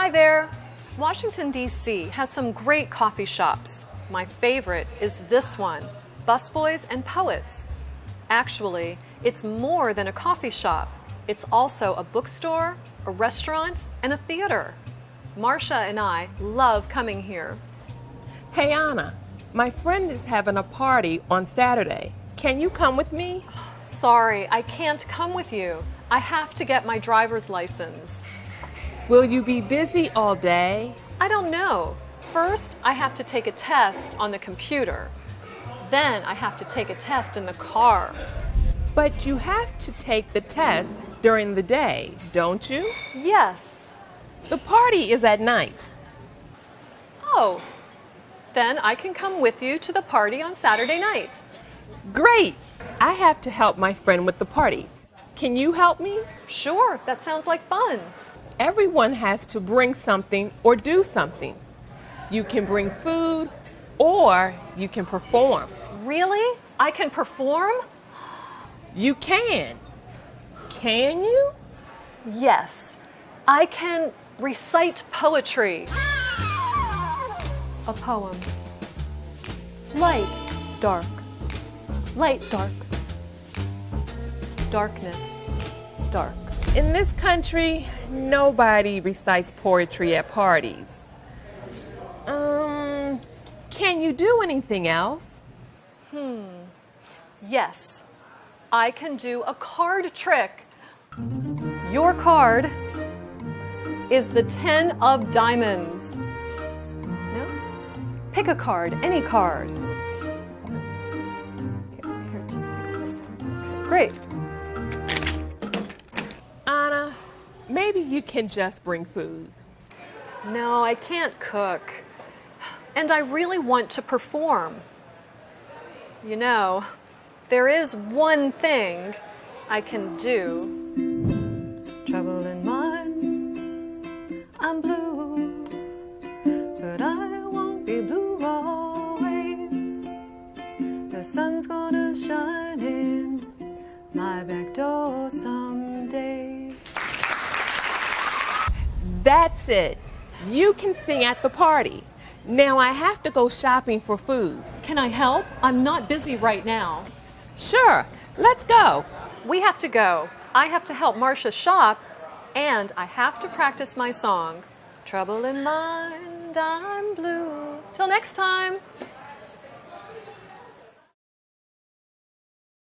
Hi there. Washington, D.C. has some great coffee shops. My favorite is this one, Busboys and Poets. Actually, it's more than a coffee shop. It's also a bookstore, a restaurant, and a theater. Marcia and I love coming here. Hey Anna, my friend is having a party on Saturday. Can you come with me? Sorry, I can't come with you. I have to get my driver's license. Will you be busy all day? I don't know. First, I have to take a test on the computer. Then I have to take a test in the car. But you have to take the test during the day, don't you? Yes. The party is at night. Oh, then I can come with you to the party on Saturday night. Great! I have to help my friend with the party. Can you help me? Sure, that sounds like fun. Everyone has to bring something or do something. You can bring food or you can perform. Really? I can perform? You can. Can you? Yes. I can recite poetry. A poem. Light, dark. Light, dark. Darkness, dark. In this country, nobody recites poetry at parties. Can you do anything else? Yes, I can do a card trick. Your card is the 10 of diamonds. No? Pick a card, any card. Here, just pick up this one. Okay, great. Anna, maybe you can just bring food. No, I can't cook. And I really want to perform. You know, there is one thing I can do. Trouble in mind, I'm blue, but I won't be blue always. The sun's gonna shine in my back door someday. That's it. You can sing at the party. Now I have to go shopping for food. Can I help? I'm not busy right now. Sure, let's go. We have to go. I have to help Marcia shop, and I have to practice my song. Trouble in mind, I'm blue. Till next time.